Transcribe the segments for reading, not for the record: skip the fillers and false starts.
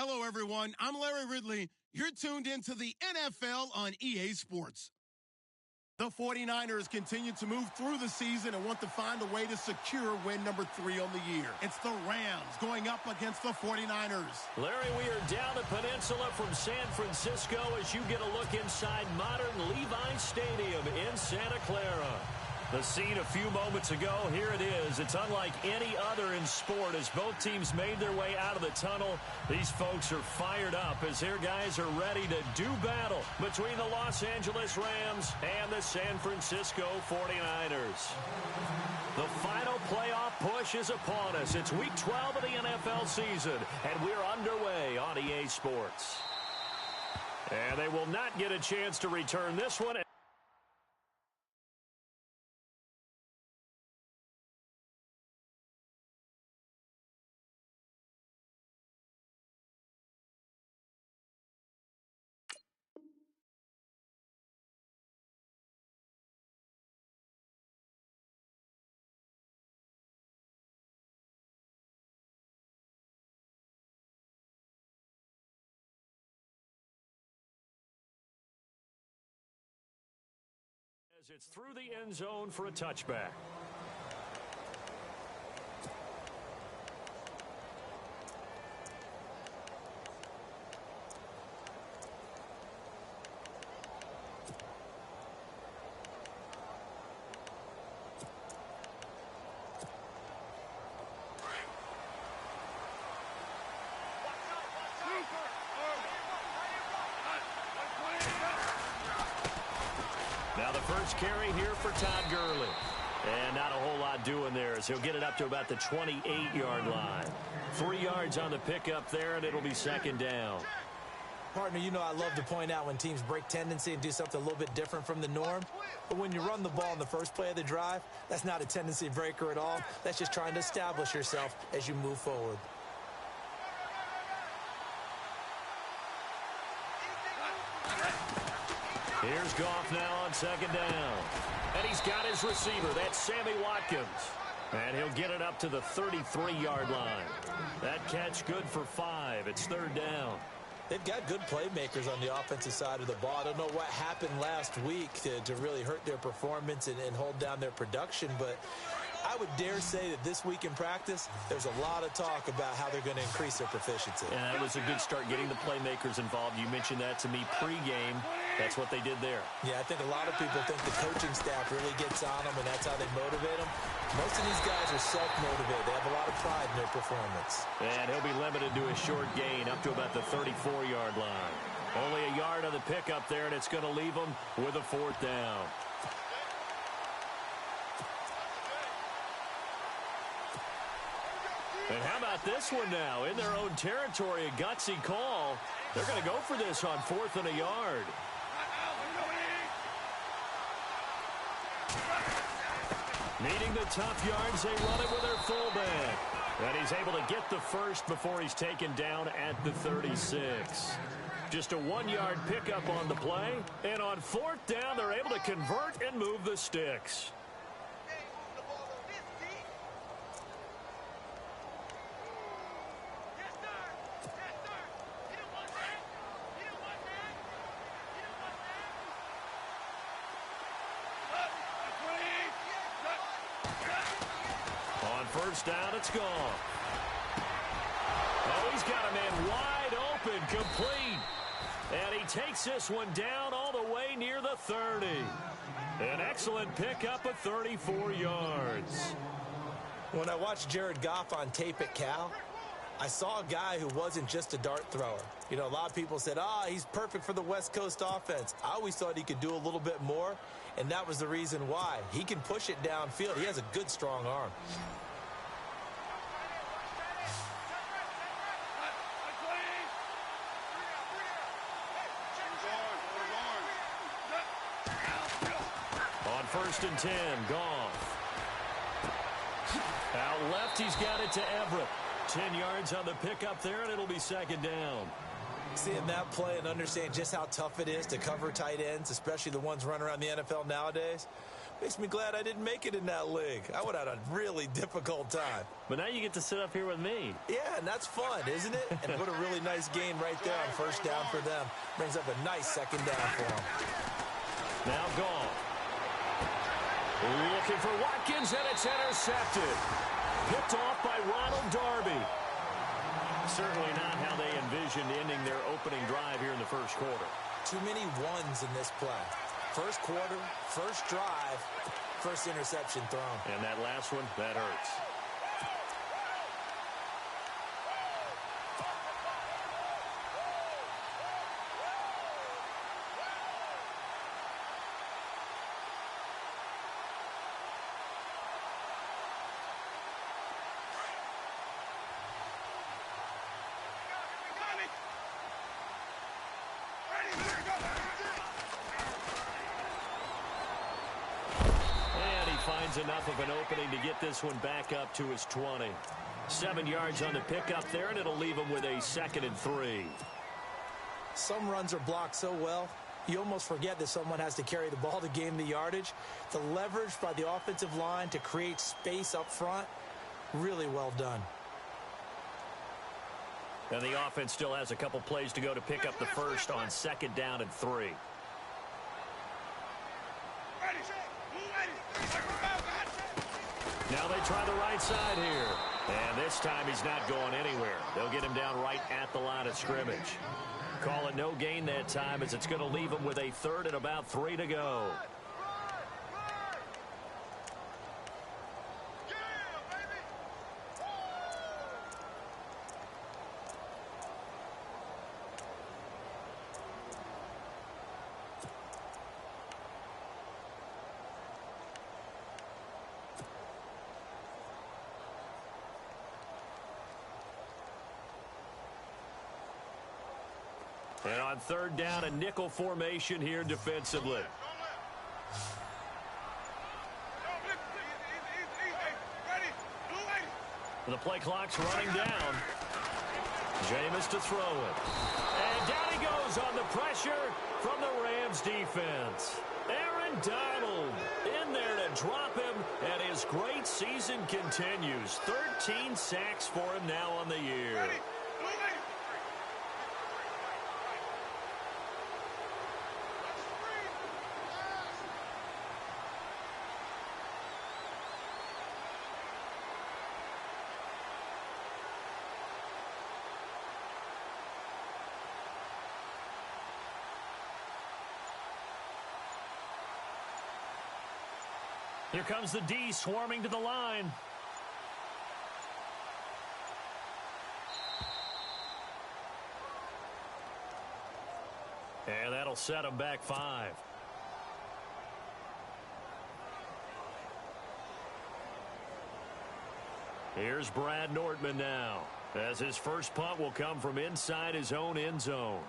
Hello, everyone. I'm Larry Ridley. You're tuned into the NFL on EA Sports. The 49ers continue to move through the season and want to find a way to secure win number 3 on the year. It's the Rams going up against the 49ers. Larry, we are down the peninsula from San Francisco as you get a look inside modern Levi Stadium in Santa Clara. The scene a few moments ago, here it is. It's unlike any other in sport as both teams made their way out of the tunnel. These folks are fired up as their guys are ready to do battle between the Los Angeles Rams and the San Francisco 49ers. The final playoff push is upon us. It's Week 12 of the NFL season, and we're underway on EA Sports. And they will not get a chance to return this one. As it's through the end zone for a touchback. Now the first carry here for Todd Gurley. And not a whole lot doing there as he'll get it up to about the 28-yard line. 3 yards on the pickup there, and it'll be second down. Partner, you know I love to point out when teams break tendency and do something a little bit different from the norm. But when you run the ball in the first play of the drive, that's not a tendency breaker at all. That's just trying to establish yourself as you move forward. Here's Goff now on second down. And he's got his receiver. That's Sammy Watkins. And he'll get it up to the 33-yard line. That catch good for 5. It's third down. They've got good playmakers on the offensive side of the ball. I don't know what happened last week to really hurt their performance and hold down their production, but I would dare say that this week in practice, there's a lot of talk about how they're going to increase their proficiency. And that was a good start getting the playmakers involved. You mentioned that to me pregame. That's what they did there. Yeah, I think a lot of people think the coaching staff really gets on them, and that's how they motivate them. Most of these guys are self-motivated. They have a lot of pride in their performance. And he'll be limited to a short gain up to about the 34-yard line. Only a yard on the pickup there, and it's going to leave them with a fourth down. And how about this one now? In their own territory, a gutsy call. They're going to go for this on 4th and a yard. Needing the tough yards, they run it with their fullback. And he's able to get the first before he's taken down at the 36. Just a 1-yard pickup on the play. And on 4th down, they're able to convert and move the sticks. First down, it's gone. Oh, he's got a man wide open, complete. And he takes this one down all the way near the 30. An excellent pickup of 34 yards. When I watched Jared Goff on tape at Cal, I saw a guy who wasn't just a dart thrower. You know, a lot of people said, he's perfect for the West Coast offense. I always thought he could do a little bit more, and that was the reason why. He can push it downfield. He has a good, strong arm. First and 10, Goff. Out left, he's got it to Everett. 10 yards on the pickup there, and it'll be second down. Seeing that play and understand just how tough it is to cover tight ends, especially the ones running around the NFL nowadays. Makes me glad I didn't make it in that league. I would have had a really difficult time. But now you get to sit up here with me. Yeah, and that's fun, isn't it? And what a really nice gain right there on first down for them. Brings up a nice second down for them. Now Goff. Looking for Watkins, and it's intercepted. Picked off by Ronald Darby. Certainly not how they envisioned ending their opening drive here in the first quarter. Too many ones in this play. First quarter, first drive, first interception thrown. And that last one, that hurts. Finds enough of an opening to get this one back up to his 20. 7 yards on the pickup there, and it'll leave him with a 2nd and 3. Some runs are blocked so well, you almost forget that someone has to carry the ball to gain the yardage. The leverage by the offensive line to create space up front, really well done. And the offense still has a couple plays to go to pick up the first on 2nd down and 3. Now they try the right side here. And this time he's not going anywhere. They'll get him down right at the line of scrimmage. Call it no gain that time, as it's going to leave him with a 3rd and about 3 to go. And on 3rd down, a nickel formation here defensively. The play clock's running down. Jameis to throw it. And down he goes on the pressure from the Rams defense. Aaron Donald in there to drop him, and his great season continues. 13 sacks for him now on the year. Here comes the D swarming to the line. And that'll set him back 5. Here's Brad Nortman now, as his first punt will come from inside his own end zone.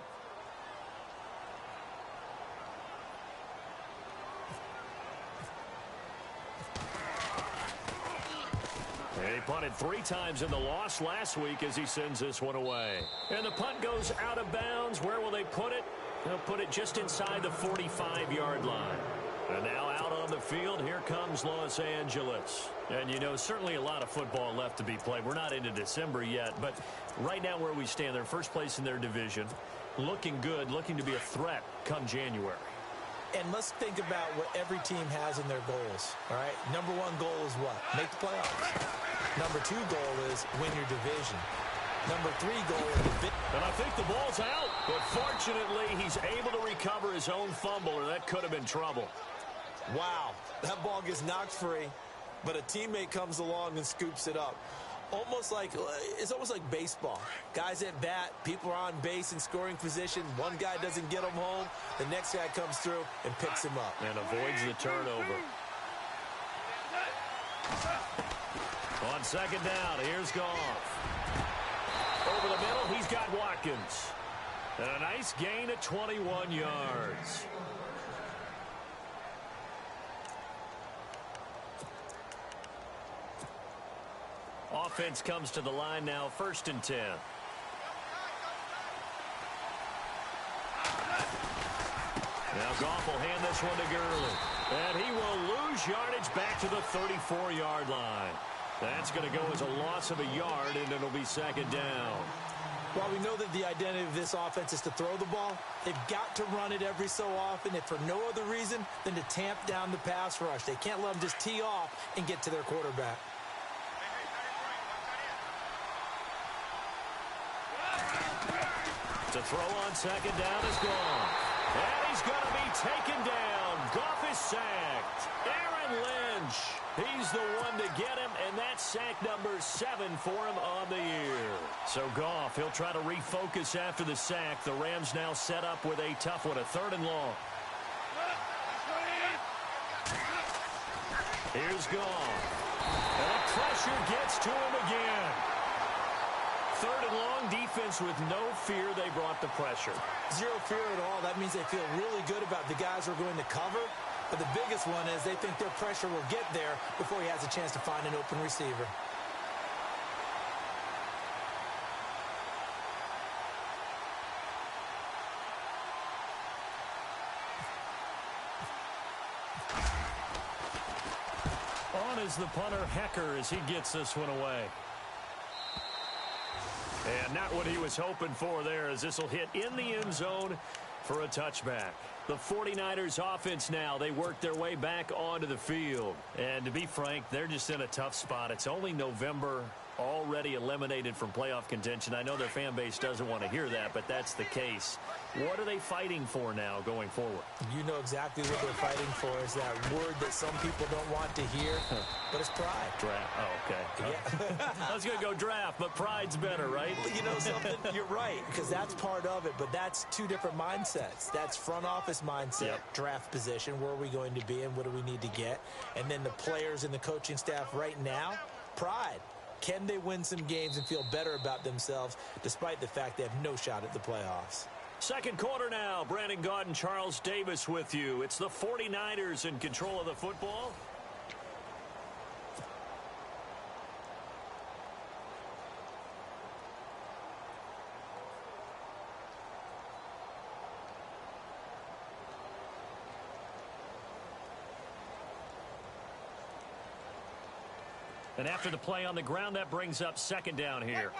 He punted 3 times in the loss last week as he sends this one away. And the punt goes out of bounds. Where will they put it? They'll put it just inside the 45-yard line. And now out on the field, here comes Los Angeles. And, you know, certainly a lot of football left to be played. We're not into December yet, but right now where we stand, they're first place in their division. Looking good, looking to be a threat come January. And let's think about what every team has in their goals, all right? Number 1 goal is what? Make the playoffs. Number 2 goal is win your division. Number 3 goal is and I think the ball's out, but fortunately he's able to recover his own fumble, or that could have been trouble. Wow, that ball gets knocked free, but a teammate comes along and scoops it up. It's almost like baseball. Guys at bat, people are on base in scoring position. One guy doesn't get him home. The next guy comes through and picks him up. And avoids the turnover. On 2nd down, here's Goff. Over the middle, he's got Watkins. And a nice gain of 21 yards. Offense comes to the line now, 1st and 10. Now Goff will hand this one to Gurley. And he will lose yardage back to the 34-yard line. That's going to go as a loss of a yard, and it'll be second down. While we know that the identity of this offense is to throw the ball, they've got to run it every so often, if for no other reason than to tamp down the pass rush. They can't let them just tee off and get to their quarterback. To throw on second down is gone. And he's going to be taken down. Goff is sacked. Aaron Lynch, he's the one to get him, and that's sack number 7 for him on the year. So Goff, he'll try to refocus after the sack. The Rams now set up with a tough one, a 3rd and long. Here's Goff. And the pressure gets to him again. 3rd and long, defense with no fear. They brought the pressure. Zero fear at all. That means they feel really good about the guys who are going to cover. But the biggest one is they think their pressure will get there before he has a chance to find an open receiver. On is the punter, Hecker, as he gets this one away. And not what he was hoping for there, as this will hit in the end zone for a touchback. The 49ers offense now, they work their way back onto the field. And to be frank, they're just in a tough spot. It's only November, already eliminated from playoff contention. I know their fan base doesn't want to hear that, but that's the case. What are they fighting for now going forward? You know exactly what they're fighting for. Is that word that some people don't want to hear, but it's pride. Draft. Oh, okay. Yeah. I was going to go draft, but pride's better, right? Well, you know something? You're right, because that's part of it, but that's two different mindsets. That's front office mindset, draft position, where are we going to be and what do we need to get? And then the players and the coaching staff right now, pride. Can they win some games and feel better about themselves despite the fact they have no shot at the playoffs? Second quarter now. Brandon Gaudin and Charles Davis with you. It's the 49ers in control of the football. And after the play on the ground, that brings up second down here.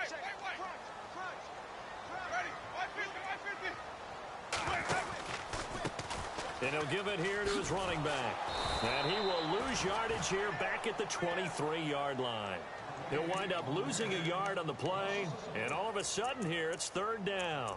And he'll give it here to his running back. And he will lose yardage here back at the 23-yard line. He'll wind up losing a yard on the play. And all of a sudden here, it's 3rd down.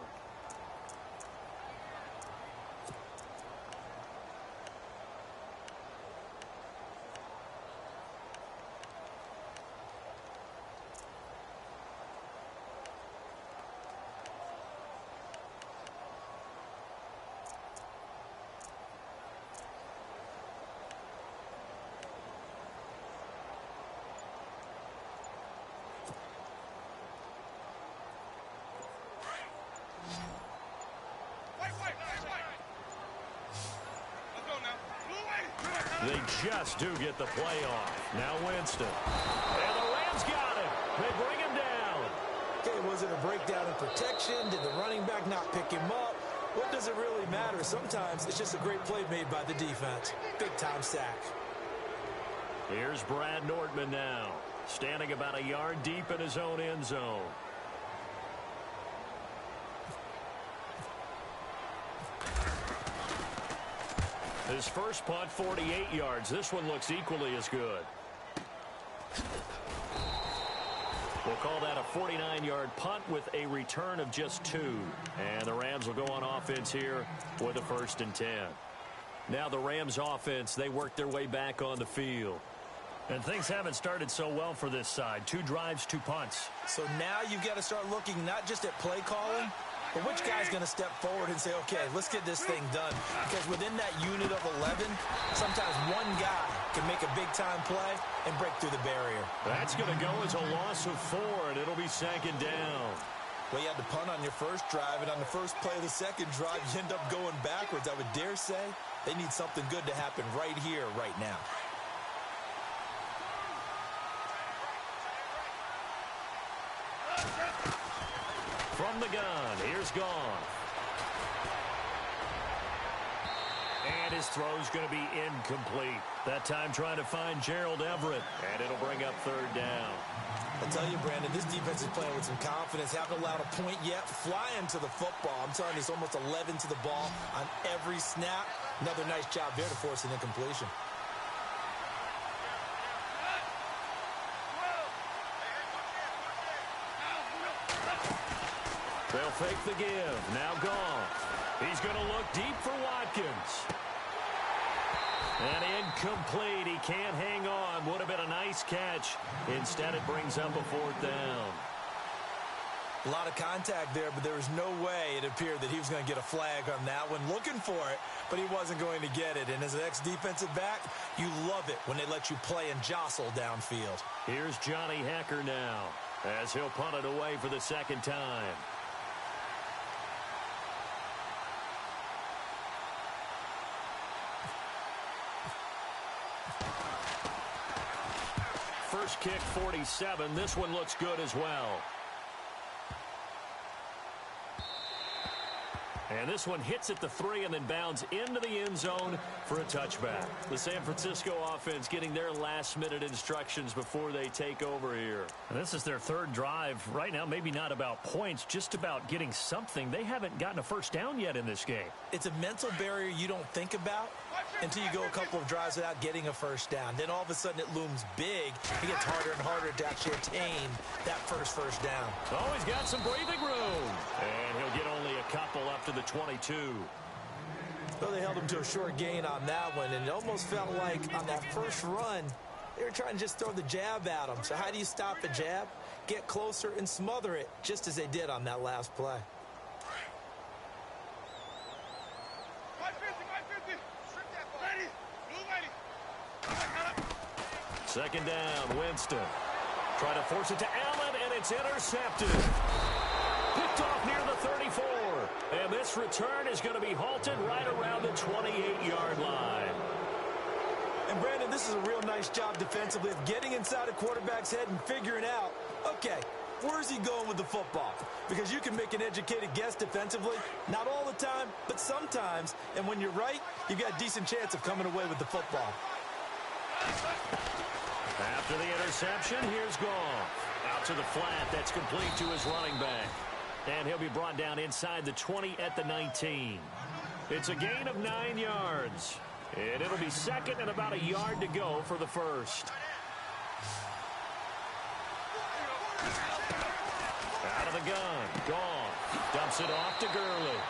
They just do get the play off. Now Winston. And the Rams got it. They bring him down. Okay, was it a breakdown in protection? Did the running back not pick him up? What does it really matter? Sometimes it's just a great play made by the defense. Big-time sack. Here's Brad Nordman now, standing about a yard deep in his own end zone. His first punt, 48 yards. This one looks equally as good. We'll call that a 49-yard punt with a return of just 2. And the Rams will go on offense here with a 1st and 10. Now the Rams offense, they work their way back on the field. And things haven't started so well for this side. 2 drives, 2 punts. So now you've got to start looking not just at play calling, but which guy's going to step forward and say, okay, let's get this thing done. Because within that unit of 11, sometimes one guy can make a big-time play and break through the barrier. That's going to go as a loss of 4, and it'll be second down. Well, you had to punt on your first drive, and on the first play of the second drive, you end up going backwards. I would dare say they need something good to happen right here, right now. From the gun, here's Goff. And his throw's going to be incomplete. That time trying to find Gerald Everett. And it'll bring up third down. I tell you, Brandon, this defense is playing with some confidence. Haven't allowed a point yet. Flying to the football. I'm telling you, it's almost 11 to the ball on every snap. Another nice job there to force an incompletion. They'll fake the give. Now Goff. He's going to look deep for Watkins. And incomplete. He can't hang on. Would have been a nice catch. Instead, it brings up a fourth down. A lot of contact there, but there was no way it appeared that he was going to get a flag on that one. Looking for it, but he wasn't going to get it. And as an ex-defensive back, you love it when they let you play and jostle downfield. Here's Johnny Hecker now as he'll punt it away for the second time. First kick, 47. This one looks good as well. And this one hits at the 3 and then bounds into the end zone for a touchback. The San Francisco offense getting their last-minute instructions before they take over here. And this is their third drive. Right now, maybe not about points, just about getting something. They haven't gotten a first down yet in this game. It's a mental barrier you don't think about until you go a couple of drives without getting a first down. Then all of a sudden it looms big. It gets harder and harder to actually attain that first down. Oh, he's got some breathing room. And he'll get only a couple up to the 22. Well, they held him to a short gain on that one, and it almost felt like on that first run, they were trying to just throw the jab at him. So how do you stop a jab? Get closer and smother it, just as they did on that last play. Second down, Winston. Trying to force it to Allen, and it's intercepted. Picked off near the 34. And this return is going to be halted right around the 28-yard line. And, Brandon, this is a real nice job defensively of getting inside a quarterback's head and figuring out, okay, where's he going with the football? Because you can make an educated guess defensively. Not all the time, but sometimes. And when you're right, you've got a decent chance of coming away with the football. After the interception, here's Goff. Out to the flat. That's complete to his running back. And he'll be brought down inside the 20 at the 19. It's a gain of 9 yards. And it'll be second and about a yard to go for the first. Out of the gun. Goff dumps it off to Gurley.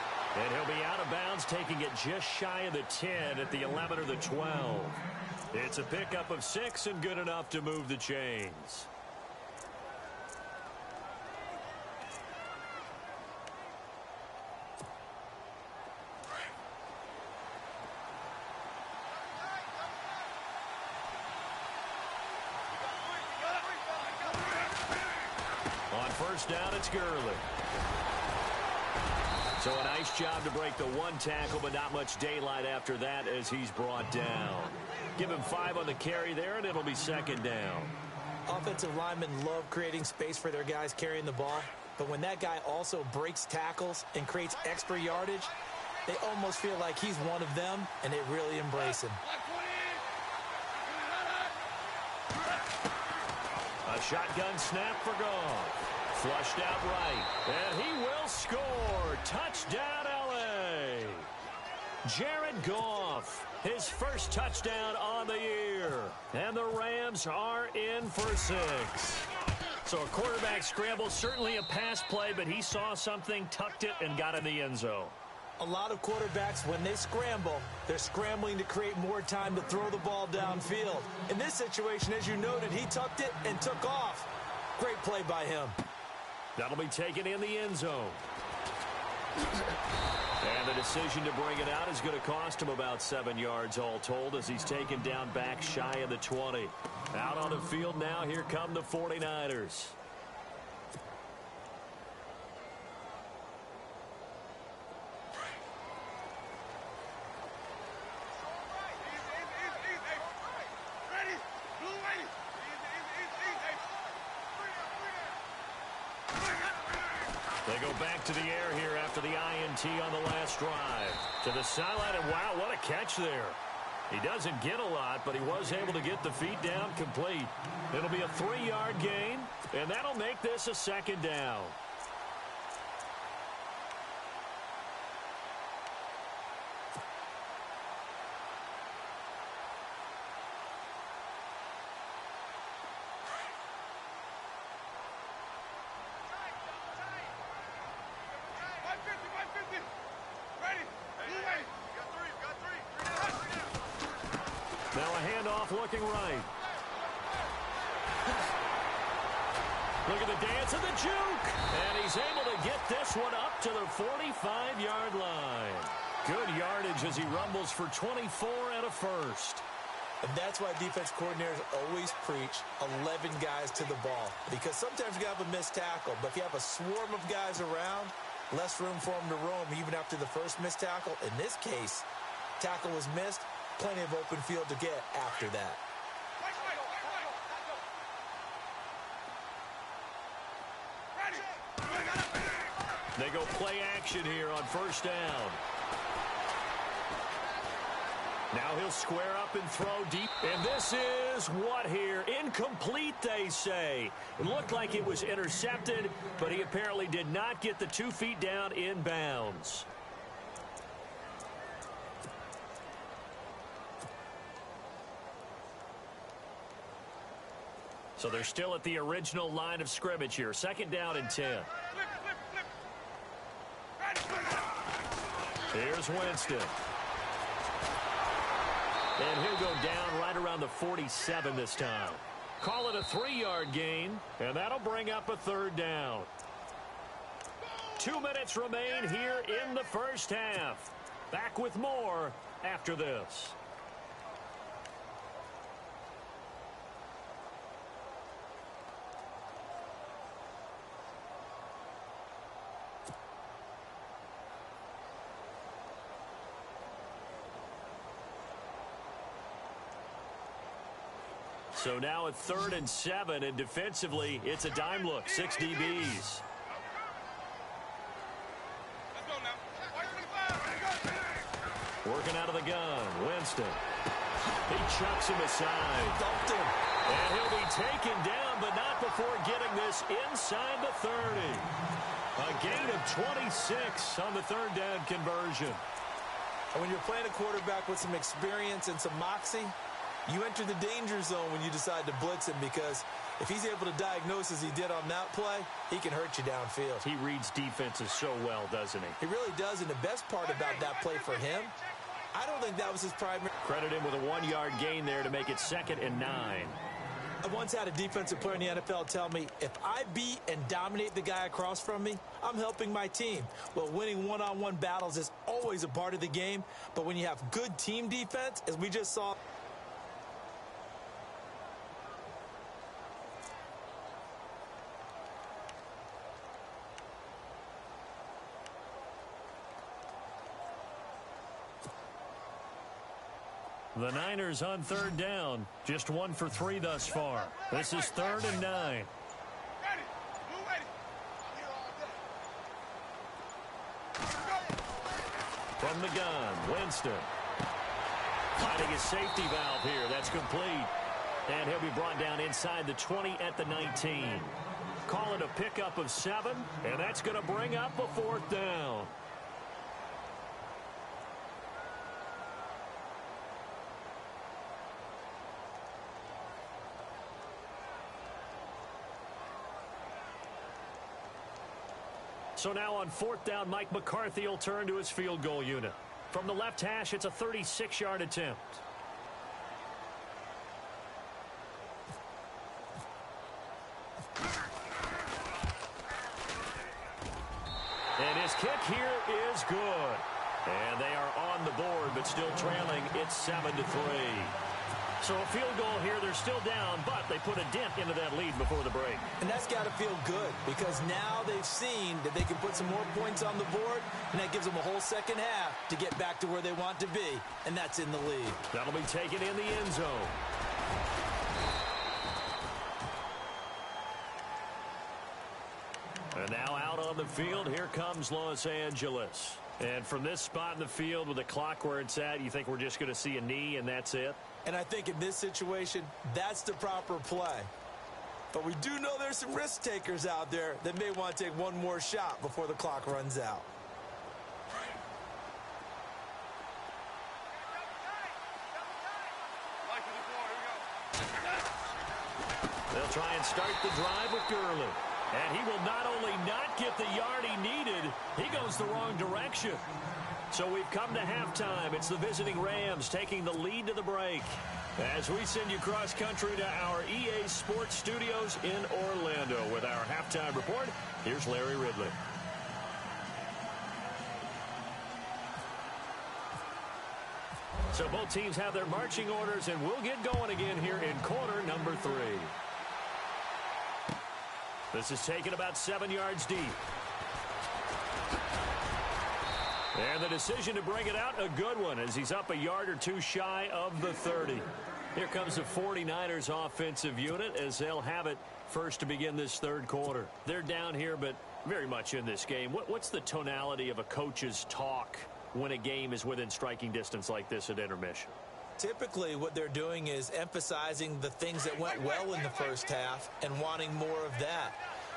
And he'll be out of bounds, taking it just shy of the 10 at the 11 or the 12. It's a pickup of 6 and good enough to move the chains. On first down, it's Gurley. So a nice job to break the one tackle, but not much daylight after that as he's brought down. Give him 5 on the carry there, and it'll be second down. Offensive linemen love creating space for their guys carrying the ball, but when that guy also breaks tackles and creates extra yardage, they almost feel like he's one of them, and they really embrace him. A shotgun snap for Goff. Flushed out right, and he will score. Touchdown, L.A. Jared Goff, his first touchdown on the year. And the Rams are in for 6. So a quarterback scramble, certainly a pass play, but he saw something, tucked it, and got in the end zone. A lot of quarterbacks, when they scramble, they're scrambling to create more time to throw the ball downfield. In this situation, as you noted, he tucked it and took off. Great play by him. That'll be taken in the end zone. And the decision to bring it out is going to cost him about 7 yards all told as he's taken down back shy of the 20. Out on the field now, here come the 49ers. They go back to the air here after the INT on the last drive. To the sideline, and wow, what a catch there. He doesn't get a lot, but he was able to get the feet down complete. It'll be a 3-yard gain, and that'll make this a second down. Now a handoff looking right. Look at the dance and the juke. And he's able to get this one up to the 45-yard line. Good yardage as he rumbles for 24 and a first. And that's why defense coordinators always preach 11 guys to the ball. Because sometimes you have a missed tackle. But if you have a swarm of guys around, less room for them to roam even after the first missed tackle. In this case, tackle was missed. Plenty of open field to get after that. They go play action here on first down. Now he'll square up and throw deep. And this is what here? Incomplete, they say. It looked like it was intercepted, but he apparently did not get the 2 feet down in bounds. So they're still at the original line of scrimmage here. Second down and 10. Here's Winston. And he'll go down right around the 47 this time. Call it a 3-yard gain, and that'll bring up a third down. 2 minutes remain here in the first half. Back with more after this. So now at 3rd and 7, and defensively, it's a dime look, 6 DBs. Working out of the gun, Winston. He chucks him aside. Dumped him. And he'll be taken down, but not before getting this inside the 30. A gain of 26 on the third down conversion. And when you're playing a quarterback with some experience and some moxie, you enter the danger zone when you decide to blitz him, because if he's able to diagnose as he did on that play, he can hurt you downfield. He reads defenses so well, doesn't he? He really does, and the best part about that play for him, I don't think that was his primary. Credit him with a 1-yard gain there to make it 2nd and 9. I once had a defensive player in the NFL tell me, if I beat and dominate the guy across from me, I'm helping my team. Well, winning one-on-one battles is always a part of the game, but when you have good team defense, as we just saw. The Niners on 3rd down. Just 1 for 3 thus far. This is 3rd and 9. From the gun, Winston. Finding his safety valve here. That's complete. And he'll be brought down inside the 20 at the 19. Call it a pickup of 7, and that's going to bring up a 4th down. So now on 4th down, Mike McCarthy will turn to his field goal unit. From the left hash, it's a 36-yard attempt. And his kick here is good. And they are on the board, but still trailing. It's 7-3. So a field goal here, they're still down, but they put a dent into that lead before the break. And that's got to feel good, because now they've seen that they can put some more points on the board, and that gives them a whole second half to get back to where they want to be, and that's in the lead. That'll be taken in the end zone. And now out on the field, here comes Los Angeles. And from this spot in the field with the clock where it's at, you think we're just going to see a knee and that's it? And I think in this situation, that's the proper play. But we do know there's some risk takers out there that may want to take one more shot before the clock runs out. They'll try and start the drive with Gurley. And he will not only not get the yard he needed, he goes the wrong direction. So we've come to halftime. It's the visiting Rams taking the lead to the break. As we send you cross-country to our EA Sports Studios in Orlando with our halftime report, here's Larry Ridley. So both teams have their marching orders, and we'll get going again here in quarter number 3. This is taken about 7 yards deep. And the decision to bring it out, a good one, as he's up a yard or two shy of the 30. Here comes the 49ers offensive unit as they'll have it first to begin this third quarter. They're down here, but very much in this game. What's the tonality of a coach's talk when a game is within striking distance like this at intermission? Typically, what they're doing is emphasizing the things that went well in the first half and wanting more of that.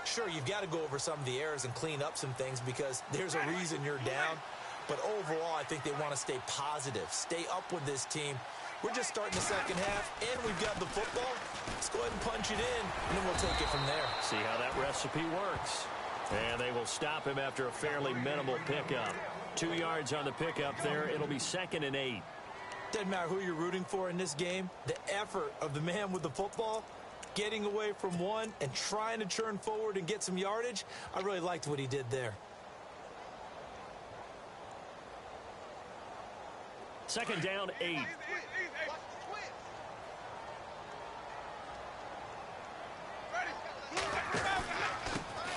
Sure, you've got to go over some of the errors and clean up some things because there's a reason you're down. But overall, I think they want to stay positive, stay up with this team. We're just starting the second half, and we've got the football. Let's go ahead and punch it in, and then we'll take it from there. See how that recipe works. And they will stop him after a fairly minimal pickup. 2 yards on the pickup there. It'll be 2nd and 8. Doesn't matter who you're rooting for in this game. The effort of the man with the football, getting away from one and trying to turn forward and get some yardage, I really liked what he did there. 2nd down, 8.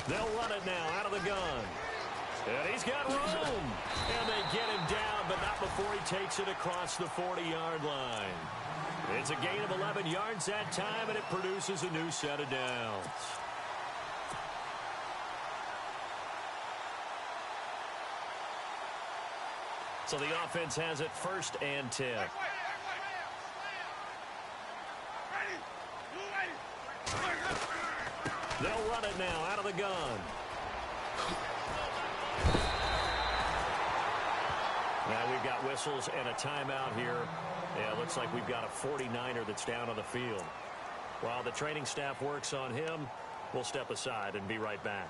They'll run it now out of the gun. And he's got room. And they get him down, but not before he takes it across the 40-yard line. It's a gain of 11 yards that time, and it produces a new set of downs. So the offense has it 1st and 10. They'll run it now out of the gun. Now we've got whistles and a timeout here. Yeah, it looks like we've got a 49er that's down on the field. While the training staff works on him, we'll step aside and be right back.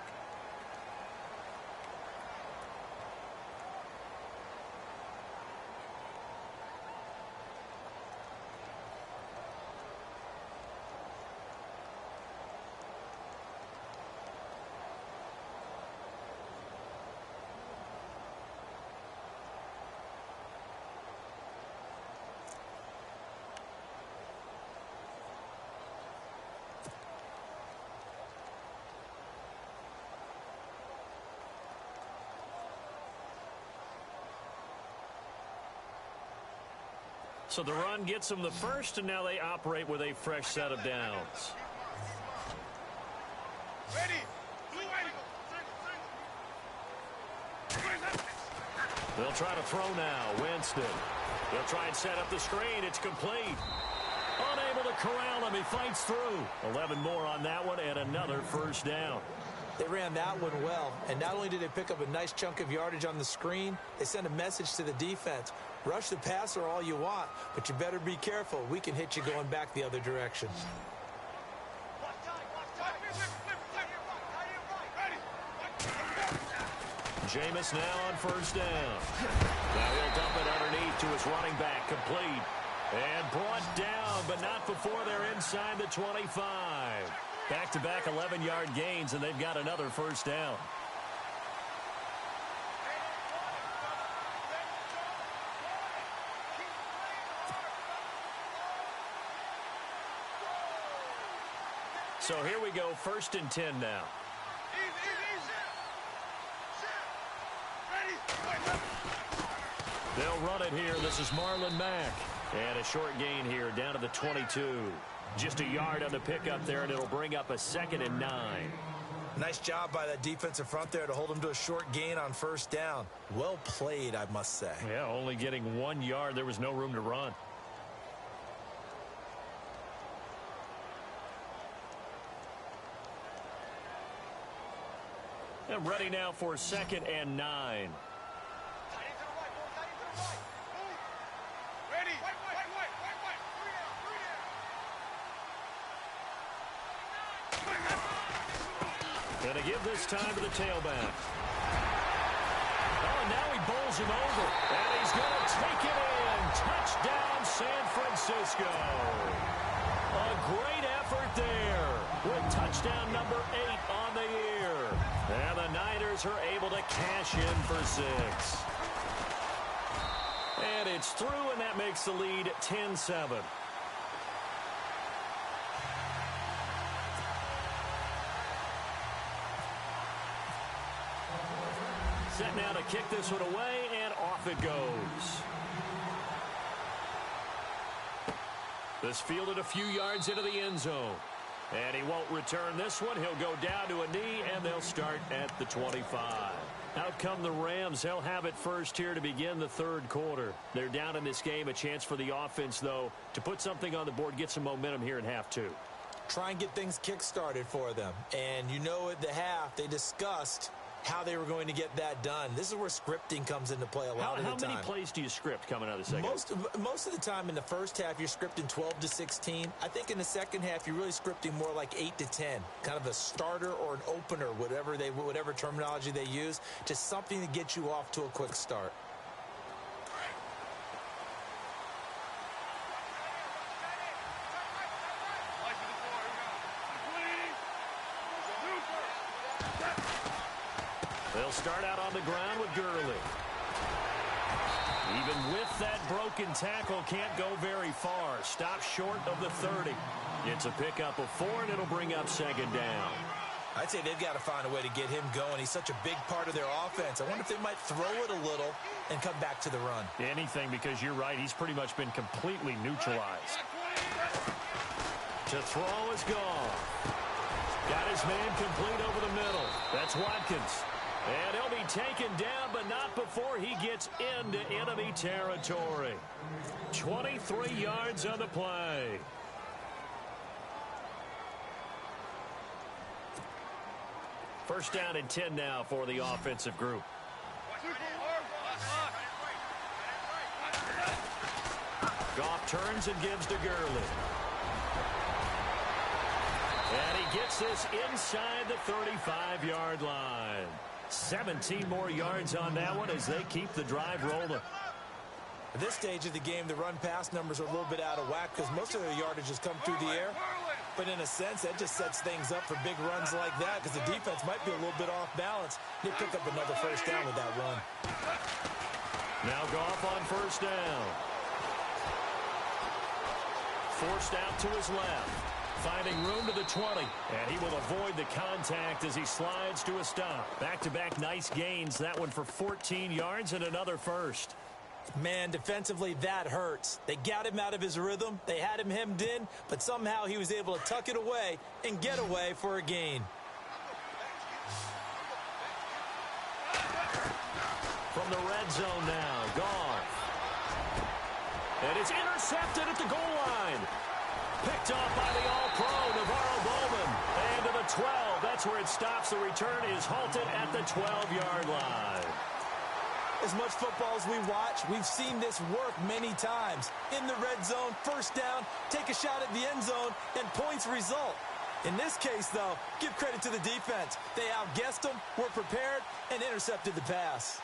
So the run gets them the first, and now they operate with a fresh set of downs. They'll try to throw now. Winston. They'll try and set up the screen. It's complete. Unable to corral him. He fights through. 11 more on that one, and another first down. They ran that one well, and not only did they pick up a nice chunk of yardage on the screen, they sent a message to the defense. Rush the passer all you want, but you better be careful. We can hit you going back the other direction. Jameis now on first down. Now he'll dump it underneath to his running back, complete. And brought down, but not before they're inside the 25. Back-to-back 11-yard gains, and they've got another first down. So here we go, 1st and 10 now. They'll run it here. This is Marlon Mack. And a short gain here down to the 22. Just a yard on the pickup there, and it'll bring up a 2nd and 9. Nice job by that defensive front there to hold him to a short gain on first down. Well played, I must say. Yeah, only getting 1 yard. There was no room to run. And ready now for 2nd and 9. Going to give this time to the tailback. Oh, and now he bowls him over. And he's going to take it in. Touchdown, San Francisco. A great effort there with touchdown number 8 on the year. And the Niners are able to cash in for 6. And it's through, and that makes the lead 10-7. Set now to kick this one away, and off it goes. This fielded a few yards into the end zone. And he won't return this one. He'll go down to a knee, and they'll start at the 25. Out come the Rams. They'll have it first here to begin the 3rd quarter. They're down in this game. A chance for the offense, though, to put something on the board, get some momentum here in half 2. Try and get things kick-started for them. And you know at the half, they discussed how they were going to get that done. This is where scripting comes into play a lot of the time. How many plays do you script coming out of the second? Most of the time in the first half, you're scripting 12 to 16. I think in the second half, you're really scripting more like 8 to 10. Kind of a starter or an opener, whatever terminology they use, just something to get you off to a quick start. They'll start out on the ground with Gurley. Even with that broken tackle, can't go very far. Stops short of the 30. It's a pickup of 4, and it'll bring up 2nd down. I'd say they've got to find a way to get him going. He's such a big part of their offense. I wonder if they might throw it a little and come back to the run. Anything, because you're right. He's pretty much been completely neutralized. To throw is gone. Got his man complete over the middle. That's Watkins. And he'll be taken down, but not before he gets into enemy territory. 23 yards on the play. First down and 10 now for the offensive group. Goff turns and gives to Gurley. And he gets this inside the 35-yard line. 17 more yards on that one as they keep the drive rolling. At this stage of the game, the run-pass numbers are a little bit out of whack because most of their yardage has come through the air. But in a sense, that just sets things up for big runs like that because the defense might be a little bit off balance. They pick up another first down with that run. Now Goff on first down. Forced out to his left. Finding room to the 20, and he will avoid the contact as he slides to a stop. Back-to-back nice gains. That one for 14 yards and another first. Man, defensively, that hurts. They got him out of his rhythm. They had him hemmed in, but somehow he was able to tuck it away and get away for a gain. From the red zone now, Goff. And it's intercepted at the goal line. Picked off by the All-Pro, Navarro Bowman. And to the 12. That's where it stops. The return is halted at the 12-yard line. As much football as we watch, we've seen this work many times. In the red zone, first down, take a shot at the end zone, and points result. In this case, though, give credit to the defense. They outguessed them, were prepared, and intercepted the pass.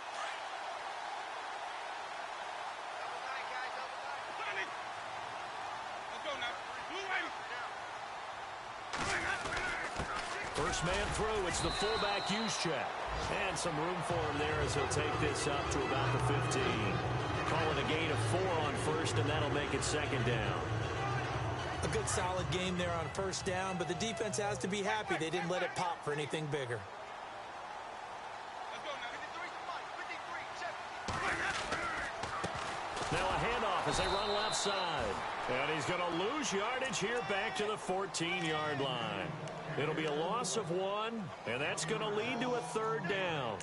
First man through, it's the fullback use check. And some room for him there as he'll take this up to about the 15. Calling a gain of 4 on first, and that'll make it 2nd down. A good solid game there on first down, but the defense has to be happy they didn't let it pop for anything bigger. Now a handoff handoff as they run left side. And he's going to lose yardage here back to the 14-yard line. It'll be a loss of 1, and that's going to lead to a third down.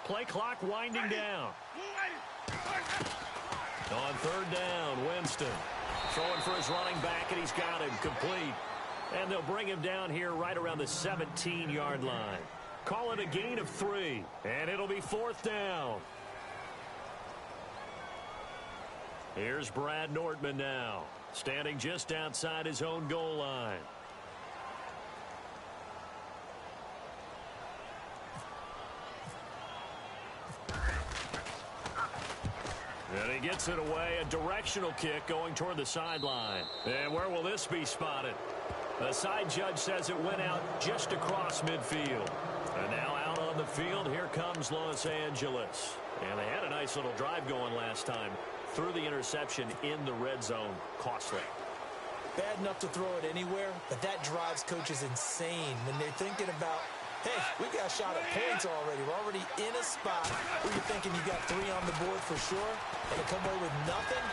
Play clock winding down. On third down, Winston throwing for his running back, and he's got him complete. And they'll bring him down here right around the 17-yard line. Call it a gain of 3, and it'll be fourth down. Here's Brad Nortman now, standing just outside his own goal line. And he gets it away, a directional kick going toward the sideline. And where will this be spotted? The side judge says it went out just across midfield. And now out on the field, here comes Los Angeles. And they had a nice little drive going last time. Threw the interception in the red zone. Costly. Bad enough to throw it anywhere, but that drives coaches insane when they're thinking about, hey, we got a shot at points already. We're already in a spot where you're thinking you got 3 on the board for sure, and to come away with nothing,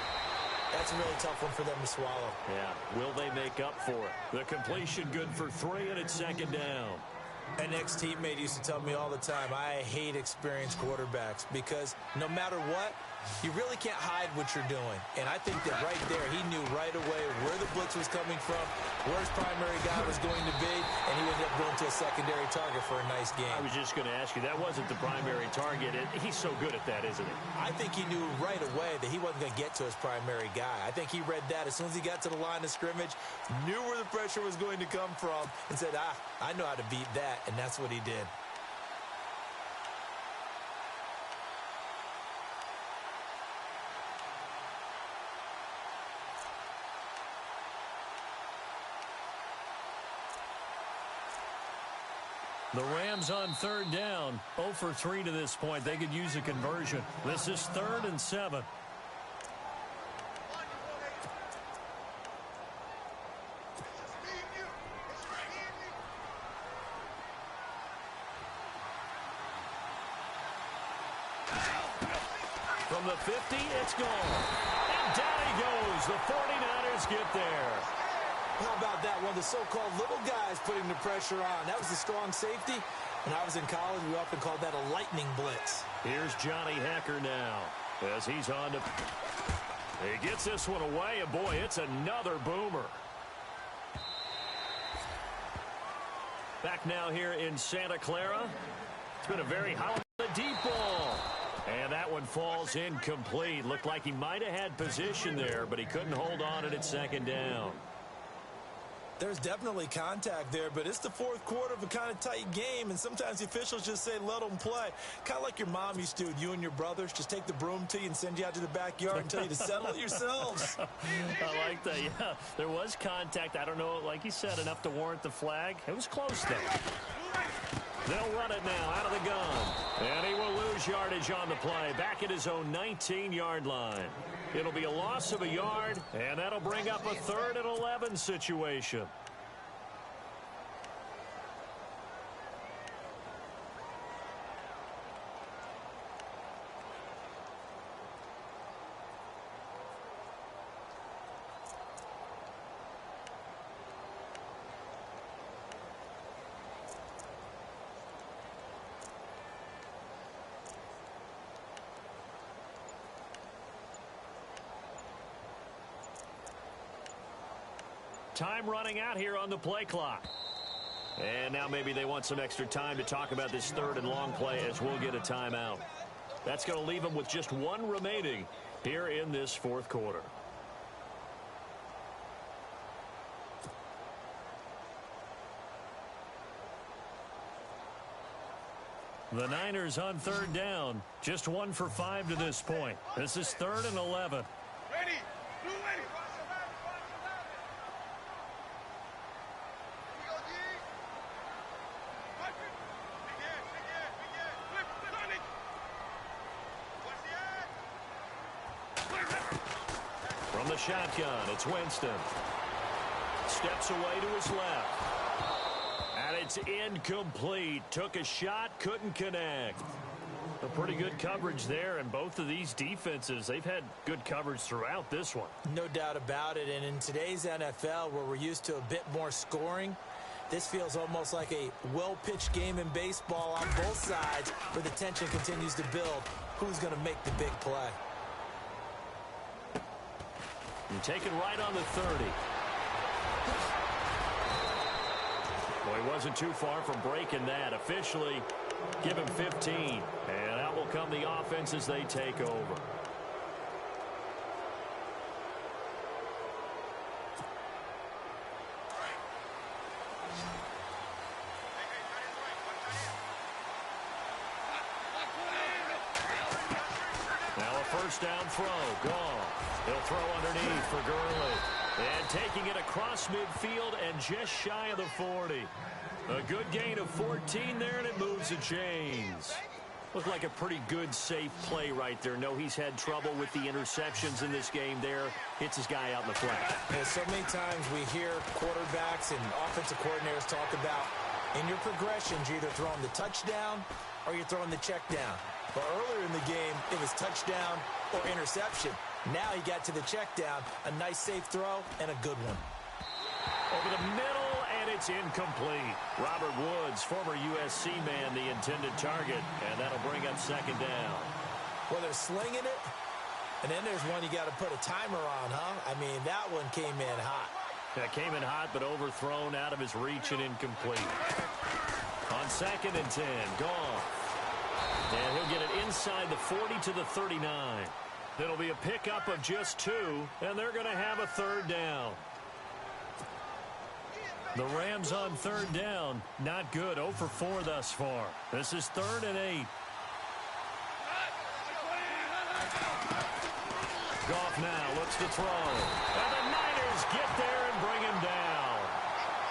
that's a really tough one for them to swallow. Yeah, will they make up for it? The completion good for 3, and it's second down. An ex-teammate used to tell me all the time, I hate experienced quarterbacks because no matter what, you really can't hide what you're doing. And I think that right there, he knew right away where the blitz was coming from, where his primary guy was going to be, and he ended up going to a secondary target for a nice game. I was just going to ask you, that wasn't the primary target. He's so good at that, isn't he? I think he knew right away that he wasn't going to get to his primary guy. I think he read that as soon as he got to the line of scrimmage, knew where the pressure was going to come from, and said, I know how to beat that, and that's what he did. The Rams on third down, 0 for 3 to this point. They could use a conversion. This is 3rd and 7. From the 50, it's gone. And down he goes. The 49ers get there. How about that? One of the so-called little guys putting the pressure on. That was the strong safety. When I was in college, we often called that a lightning blitz. Here's Johnny Hecker now as he's on to... He gets this one away, and boy, it's another boomer. Back now here in Santa Clara. It's been a very hot deep ball. And that one falls incomplete. Looked like he might have had position there, but he couldn't hold on at second down. There's definitely contact there, but it's the fourth quarter of a kind of tight game, and sometimes the officials just say, let them play. Kind of like your mom used to do with you and your brothers. Just take the broom to you and send you out to the backyard and tell you to settle it yourselves. I like that, yeah. There was contact. I don't know, like you said, enough to warrant the flag. It was close, though. They'll run it now out of the gun. And he will lose yardage on the play. Back at his own 19-yard line. It'll be a loss of a yard, and that'll bring up a 3rd and 11 situation. Time running out here on the play clock. And now maybe they want some extra time to talk about this 3rd and long play as we'll get a timeout. That's going to leave them with just 1 remaining here in this 4th quarter. The Niners on 3rd down. Just 1 for 5 to this point. This is 3rd and 11. From the shotgun, it's Winston. Steps away to his left. And it's incomplete. Took a shot, couldn't connect. A pretty good coverage there, and both of these defenses, they've had good coverage throughout this one. No doubt about it, and in today's NFL, where we're used to a bit more scoring, this feels almost like a well-pitched game in baseball on both sides, where the tension continues to build. Who's going to make the big play? And taken right on the 30. Well, he wasn't too far from breaking that. Officially, give him 15. And out will come the offense as they take over. Now a first down throw. Gone. He'll throw underneath for Gurley. And taking it across midfield and just shy of the 40. A good gain of 14 there, and it moves the chains. Looked like a pretty good, safe play right there. No, he's had trouble with the interceptions in this game there. Hits his guy out in the flat. Yeah, so many times we hear quarterbacks and offensive coordinators talk about in your progressions, you're either throwing the touchdown or you're throwing the check down. But earlier in the game, it was touchdown or interception. Now he got to the check down, a nice safe throw, and a good one. Over the middle, and it's incomplete. Robert Woods, former USC man, the intended target, and that'll bring up second down. Well, they're slinging it, and then there's one you got to put a timer on, huh? I mean, that one came in hot. That came in hot, but overthrown out of his reach and incomplete. On 2nd and 10, gone. And he'll get it inside the 40 to the 39. It'll be a pickup of just 2, and they're going to have a third down. The Rams on third down, not good. 0 for 4 thus far. This is 3rd and 8. Goff now looks to throw. And the Niners get there and bring him down.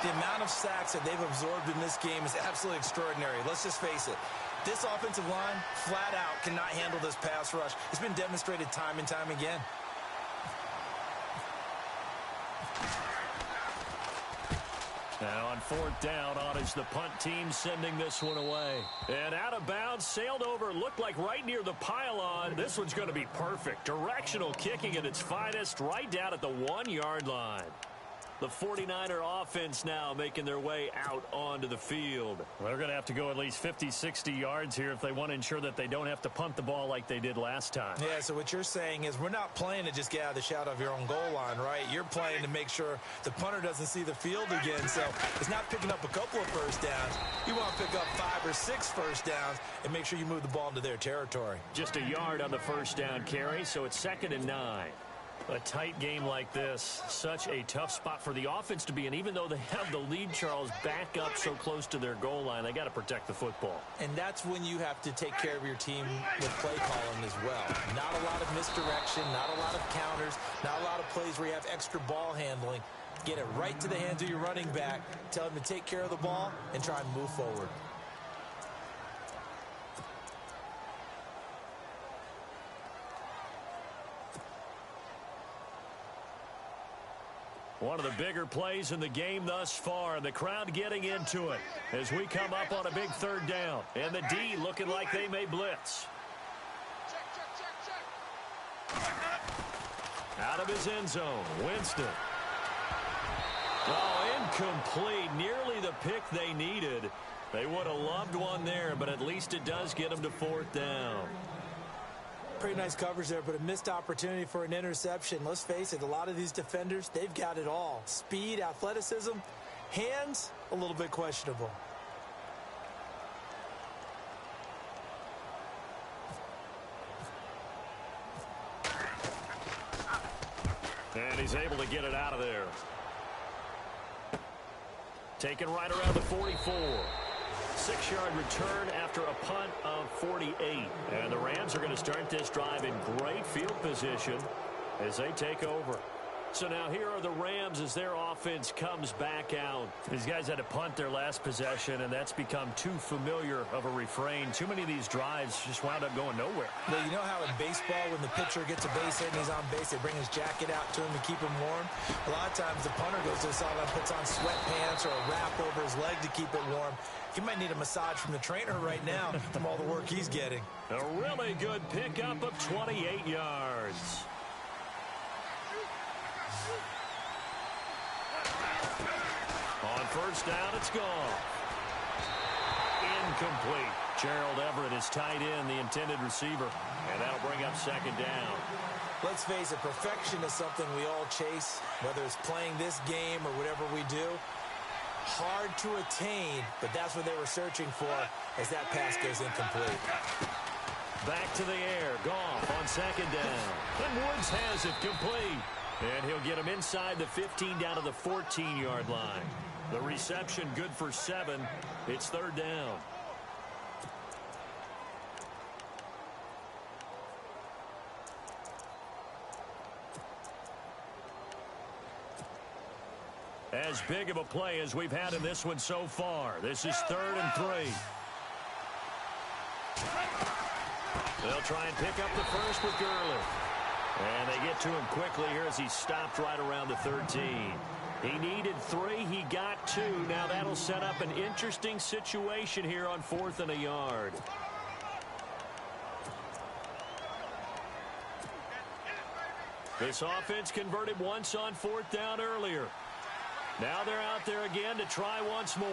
The amount of sacks that they've absorbed in this game is absolutely extraordinary. Let's just face it. This offensive line, flat out, cannot handle this pass rush. It's been demonstrated time and time again. Now on 4th down, on is the punt team sending this one away. And out of bounds, sailed over, looked like right near the pylon. This one's going to be perfect. Directional kicking at its finest, right down at the 1-yard line. The 49er offense now making their way out onto the field. Well, they're going to have to go at least 50, 60 yards here if they want to ensure that they don't have to punt the ball like they did last time. Yeah, so what you're saying is we're not playing to just get out of the shadow of your own goal line, right? You're playing to make sure the punter doesn't see the field again. So it's not picking up a couple of first downs. You want to pick up 5 or 6 first downs and make sure you move the ball into their territory. Just a yard on the first down carry, so it's 2nd and 9. A tight game like this, such a tough spot for the offense to be in. Even though they have the lead, Charles, back up so close to their goal line, they got to protect the football. And that's when you have to take care of your team with play calling as well. Not a lot of misdirection, not a lot of counters, not a lot of plays where you have extra ball handling. Get it right to the hands of your running back, tell him to take care of the ball, and try and move forward. One of the bigger plays in the game thus far, and the crowd getting into it as we come up on a big 3rd down. And the D looking like they may blitz. Out of his end zone, Winston. Oh, incomplete. Nearly the pick they needed. They would have loved one there, but at least it does get them to 4th down. Pretty nice coverage there, but a missed opportunity for an interception. Let's face it, a lot of these defenders, they've got it all. Speed, athleticism, hands, a little bit questionable. And he's able to get it out of there. Taken right around the 44. 6-yard return after a punt of 48. And the Rams are going to start this drive in great field position. as they take over. So now here are the Rams as their offense comes back out. These guys had to punt their last possession, and that's become too familiar of a refrain. Too many of these drives just wound up going nowhere. Well, you know how in baseball, when the pitcher gets a base hit and he's on base, they bring his jacket out to him to keep him warm? A lot of times the punter goes to the sideline, puts on sweatpants or a wrap over his leg to keep it warm. He might need a massage from the trainer right now from all the work he's getting. A really good pickup of 28 yards. On first down, it's gone. Incomplete. Gerald Everett is tied in, the intended receiver, and that'll bring up second down. Let's face it, perfection is something we all chase, whether it's playing this game or whatever we do. Hard to attain, but that's what they were searching for as that pass goes incomplete. Back to the air. Goff on second down. And Woods has it complete. And he'll get him inside the 15 down to the 14-yard line. The reception good for 7. It's third down. As big of a play as we've had in this one so far. This is 3rd and 3. They'll try and pick up the first with Gurley. And they get to him quickly here as he stopped right around the 13. He needed 3. He got 2. Now that'll set up an interesting situation here on 4th and a yard. This offense converted once on 4th down earlier. Now they're out there again to try once more.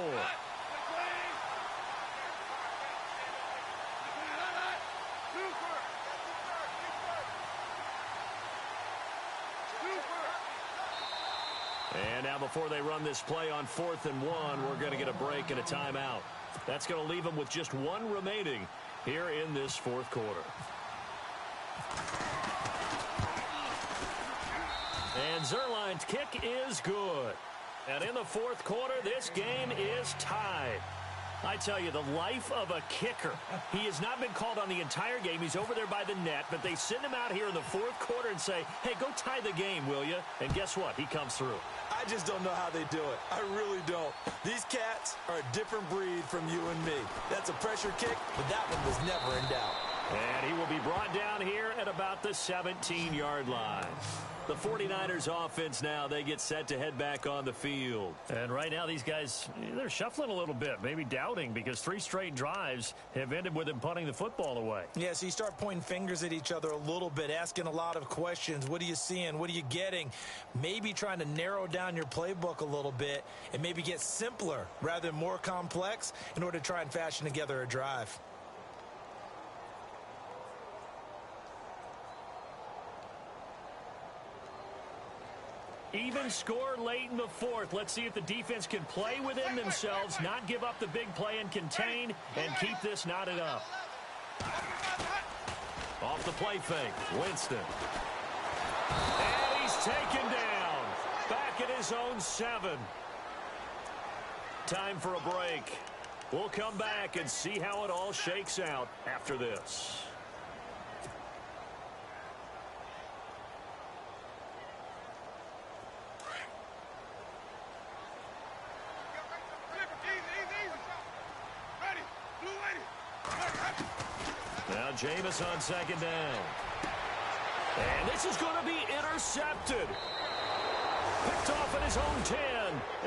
And now before they run this play on 4th and 1, we're going to get a break and a timeout. That's going to leave them with just 1 remaining here in this 4th quarter. And Zerline's kick is good. And in the 4th quarter, this game is tied. I tell you, the life of a kicker. He has not been called on the entire game. He's over there by the net, but they send him out here in the 4th quarter and say, hey, go tie the game, will you? And guess what? He comes through. I just don't know how they do it. I really don't. These cats are a different breed from you and me. That's a pressure kick, but that one was never in doubt. And he will be brought down here at about the 17-yard line. The 49ers offense now, they get set to head back on the field. And right now these guys, they're shuffling a little bit, maybe doubting, because 3 straight drives have ended with them punting the football away. Yeah, so you start pointing fingers at each other a little bit, asking a lot of questions. What are you seeing? What are you getting? Maybe trying to narrow down your playbook a little bit and maybe get simpler rather than more complex in order to try and fashion together a drive. Even score late in the 4th. Let's see if the defense can play within themselves, not give up the big play and contain, and keep this knotted up. Off the play fake, Winston. And he's taken down. Back at his own 7. Time for a break. We'll come back and see how it all shakes out after this. Now Jameis on second down. And this is going to be intercepted. Picked off at his own 10.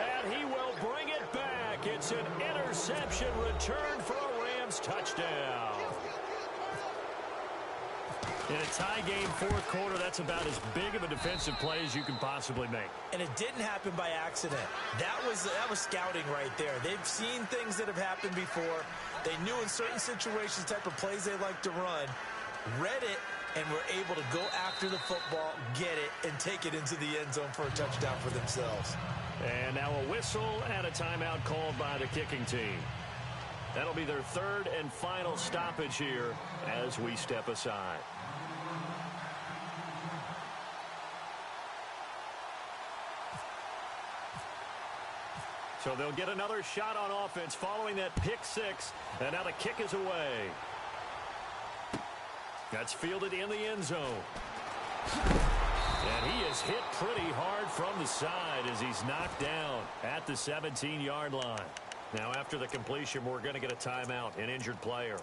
And he will bring it back. It's an interception return for a Rams touchdown. In a tie game 4th quarter, that's about as big of a defensive play as you can possibly make. And it didn't happen by accident. That was scouting right there. They've seen things that have happened before. They knew in certain situations the type of plays they like to run, read it, and were able to go after the football, get it, and take it into the end zone for a touchdown for themselves. And now a whistle and a timeout called by the kicking team. That'll be their 3rd and final stoppage here as we step aside. So they'll get another shot on offense following that pick 6. And now the kick is away. That's fielded in the end zone. And he is hit pretty hard from the side as he's knocked down at the 17-yard line. Now, after the completion, we're going to get a timeout, an injured player.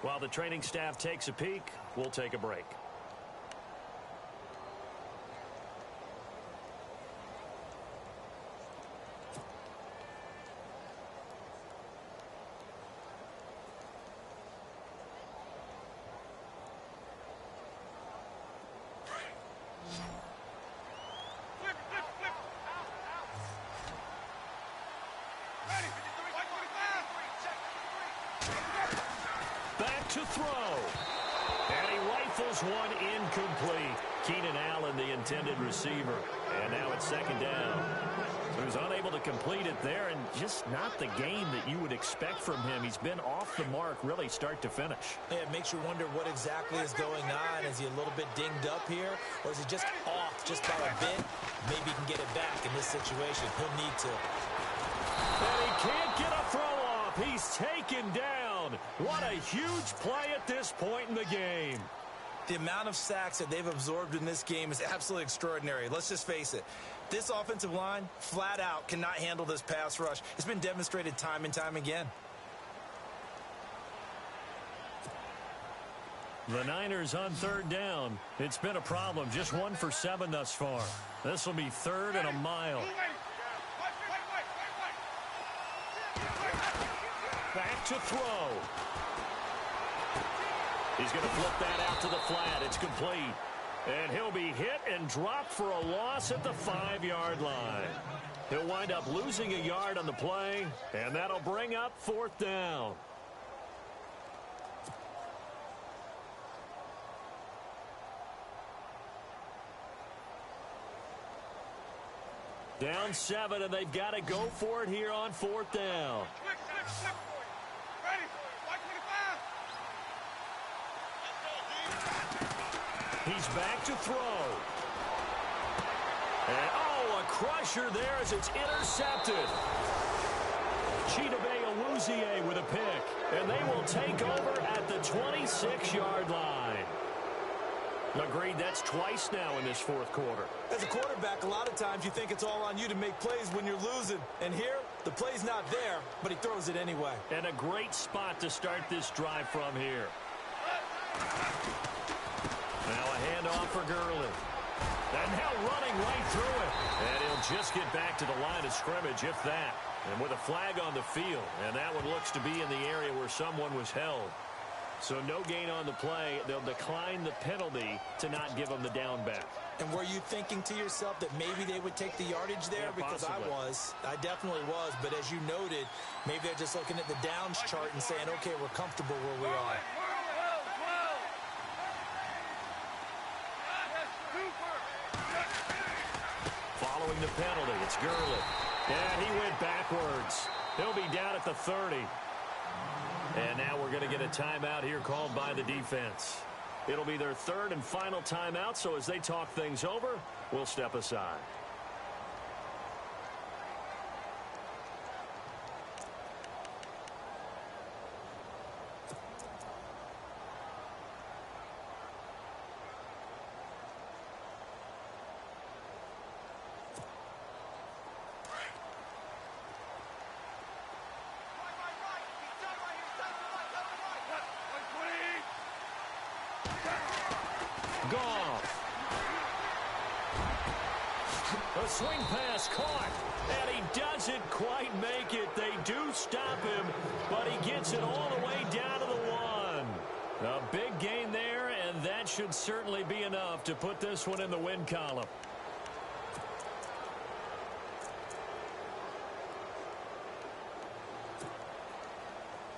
While the training staff takes a peek, we'll take a break. Back to throw. And he rifles one incomplete. Keenan Allen, the intended receiver. And now it's second down. He was unable to complete it there, and just not the game that you would expect from him. He's been off the mark really start to finish. Yeah, it makes you wonder what exactly is going on. Is he a little bit dinged up here, or is he just off just by a bit? Maybe he can get it back in this situation. He'll need to. And he can't get a throw off. He's taken down. What a huge play at this point in the game. The amount of sacks that they've absorbed in this game is absolutely extraordinary. Let's just face it. This offensive line, flat out, cannot handle this pass rush. It's been demonstrated time and time again. The Niners on third down. It's been a problem. Just 1 for 7 thus far. This will be third and a mile. Back to throw. He's going to flip that out to the flat. It's complete. And he'll be hit and dropped for a loss at the 5-yard line. He'll wind up losing a yard on the play, and that'll bring up fourth down. Down 7, and they've got to go for it here on fourth down. He's back to throw. And, a crusher there as it's intercepted. Chidobe Awuzie with a pick. And they will take over at the 26-yard line. Agreed, that's twice now in this fourth quarter. As a quarterback, a lot of times you think it's all on you to make plays when you're losing. And here, the play's not there, but he throws it anyway. And a great spot to start this drive from here. Now a handoff for Gurley. And now running right through it. And he'll just get back to the line of scrimmage, if that. And with a flag on the field. And that one looks to be in the area where someone was held. So no gain on the play. They'll decline the penalty to not give them the down back. And were you thinking to yourself that maybe they would take the yardage there? Yeah, because possibly. I definitely was. But as you noted, maybe they're just looking at the downs chart and saying, okay, we're comfortable where we are. Following the penalty, it's Gurley. And he went backwards. He'll be down at the 30. And now we're going to get a timeout here called by the defense. It'll be their third and final timeout, so as they talk things over, we'll step aside. A swing pass caught, and he doesn't quite make it. They do stop him, but he gets it all the way down to the 1. A big gain there, and that should certainly be enough to put this one in the win column.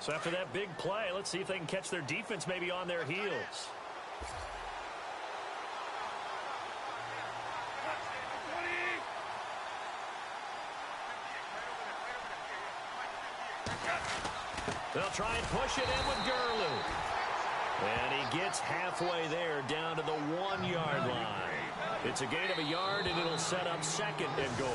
So after that big play, let's see if they can catch their defense maybe on their heels. They'll try and push it in with Gurley. And he gets halfway there down to the 1-yard line. It's a gain of a yard, and it'll set up second and goal.